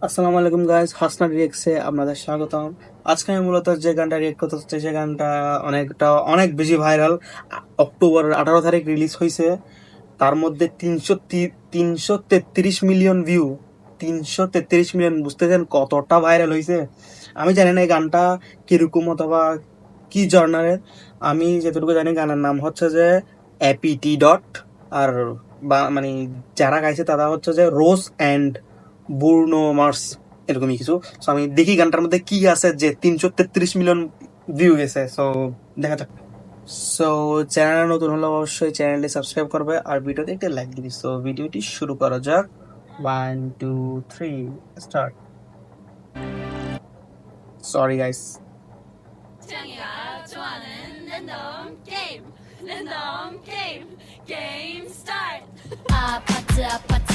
আসসালামু আলাইকুম গাইস, হাসনা রিয়েক্টসে আপনাদের স্বাগতম। আজকে আমি মূলত যে গানটা রিয়েক্ট করতে হচ্ছে সে গানটা অনেক বেশি ভাইরাল। অক্টোবর 18 তারিখ রিলিজ হয়েছে। তার মধ্যে 333 মিলিয়ন ভিউ। 333 মিলিয়ন, বুঝতেছেন কতটা ভাইরাল হয়েছে? আমি জানি না এই গানটা কিরকম অথবা কি জর্নারের। আমি যেটুকু জানি গানের নাম হচ্ছে যে অ্যাপিটি ডট। আর মানে যারা গাইছে তারা হচ্ছে যে রোজ অ্যান্ড বুর্নো মার্স, এরকমই কিছু। সো আমি দেখি গানটার মধ্যে কি আছে যে 333 মিলিয়ন ভিউ গেছে। সো দেখা যাক। সো চ্যানেল নতুন হলে অবশ্যই চ্যানেলটি সাবস্ক্রাইব করবে আর ভিডিওতে একটা লাইক দিবি। সো ভিডিওটি শুরু করা যাক। 1 2 3 স্টার্ট। Sorry guys. 창이가 좋아하는 랜덤 게임 랜덤 게임 게임 스타트 아파트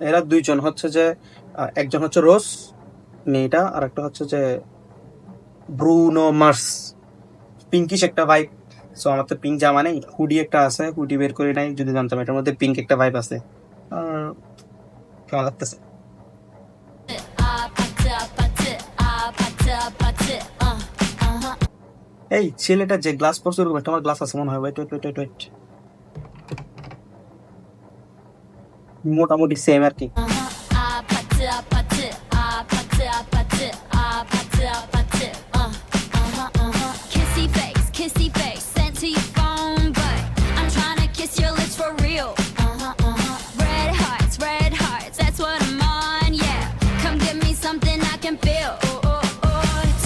এরা দুইজন হচ্ছে যে একজন হচ্ছে রোজ মেয়েটা, আর একটা হচ্ছে যে ব্রুনো মার্স। পিঙ্কিশ একটা ভাইব। সো আমার তো পিঙ্ক জামা নেই, হুডি একটা আছে, হুডি বের করে নাই, যদি জানতাম এটার মধ্যে পিঙ্ক একটা ভাইব আছে। আর কেমন লাগতেছে? 아파트 এই ছেলেটা যে গ্লাস পরছে ওরকম একটা আমার গ্লাস আছে মনে হয়। ওয়েট ওয়েট ওয়েট ওয়েট, মোটামুটি সেম আর কি। kissy face sent to your phone but I'm trying to kiss your lips for real red hearts that's what I'm on yeah come give me something I can feel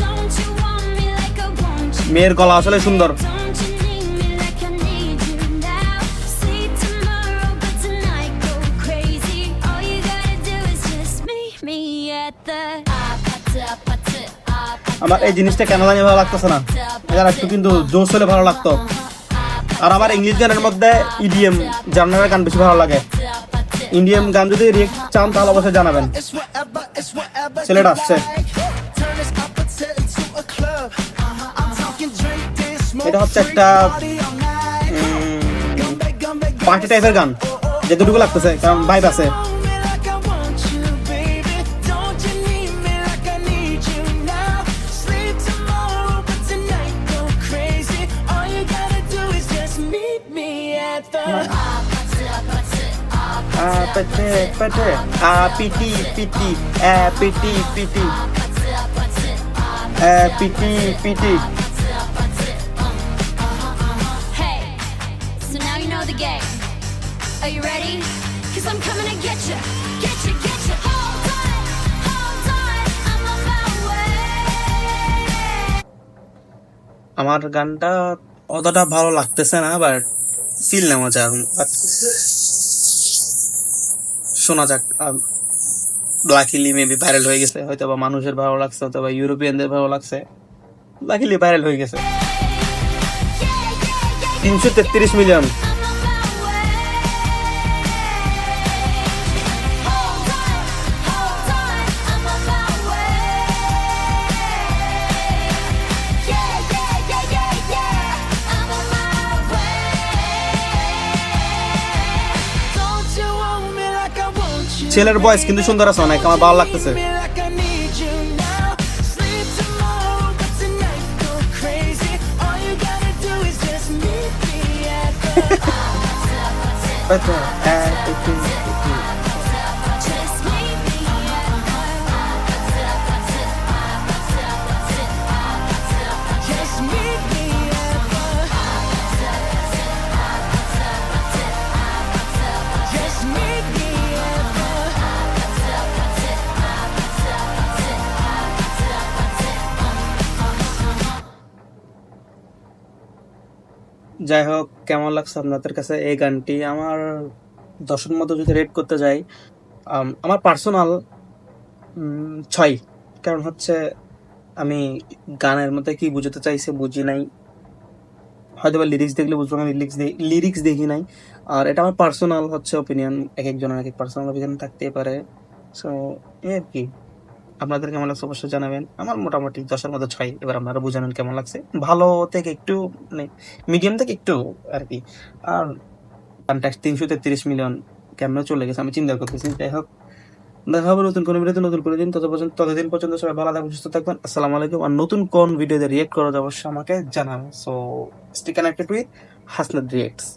don't you want me like I want you মেয়ের গলা আসলে সুন্দর। don't you need me like I need you now see tomorrow but tonight go crazy all you gotta do is just meet me at the 아파트 আমার এই জিনিসটা কেন জানি ভালো লাগতেছে না। এবার একটু কিন্তু জোশ হলে ভালো লাগতো। আর আমার ইংলিশ গানের মধ্যে ইডিএম জার্নারের গান বেশি ভালো লাগে। ইন্ডিয়ান গান যদি রিয়েক্ট চান তাহলে অবশ্যই জানাবেন। ছেলেটা আসছে। এটা হচ্ছে একটা পার্টি টাইপের গান, যেটুকু লাগতেছে, কারণ ভাইব আছে। পিটি পিটি পিটি পিটি পিটি পিটি। Hey, so now you know the game. Are you ready? Cause I'm coming to get you. Get you, get you. Hold on, I'm on my way. আমার গানটা অতটা ভালো লাগতেছে না, বাট ফিল নেওয়া যাক, বাট শোনা যাক। লাকিলি মেবি ভাইরাল হয়ে গেছে, হয়তো বা মানুষের ভালো লাগছে, হয়তো বা ইউরোপিয়ানদের ভালো লাগছে। লাকিলি ভাইরাল হয়ে গেছে। 333 million. I'm on my way. Hold on, I'm on my way. Yeah. I'm on my way. Don't you want me like I want you? ছেলের ভয়েস কিন্তু সুন্দর আছে, অনেক আমার ভালো লাগতেছে। Like I need you now. Sleep tomorrow, but tonight go crazy. All you gotta do is just meet me at the just meet me just meet me just meet me যাই হোক, কেমন লাগছে আপনাদের কাছে এই গানটি? আমার 10-এর মধ্যে যদি রেট করতে যাই, আমার পার্সোনাল 6। কারণ হচ্ছে আমি গানের মধ্যে কি বুঝতে চাইছে বুঝি নাই, হয়তো বা লিরিক্স দেখলে বুঝবো, আমি লিরিক্স দেখি নাই। আর এটা আমার পার্সোনাল হচ্ছে ওপিনিয়ন, এক একজনের এক এক পার্সোনাল ওপিনিয়ন থাকতেই পারে। সো এই আর কি। আপনাদের কেমন লাগছে অবশ্যই জানাবেন। আমার মোটামুটি 10-এর মধ্যে 6। এবার আপনারা বুঝানেন কেমন লাগছে। ভালো থেকে একটু, মানে মিডিয়াম থেকে একটু আর কি। আর গানটা 333 মিলিয়ন কেমনে চলে গেছে আমি চিন্তা করতেছি। যাই হোক, দেখা হবে নতুন কোনো ভিডিওতে নতুন করে দিন, ততদিন পর্যন্ত সবাই ভালো থাকবেন, সুস্থ থাকবেন। আসসালামু আলাইকুম। আর নতুন কোন ভিডিওতে রিয়েক্ট করা যাবে অবশ্যই আমাকে জানাবেন। So stay connected with Hasnat রিয়েক্টস।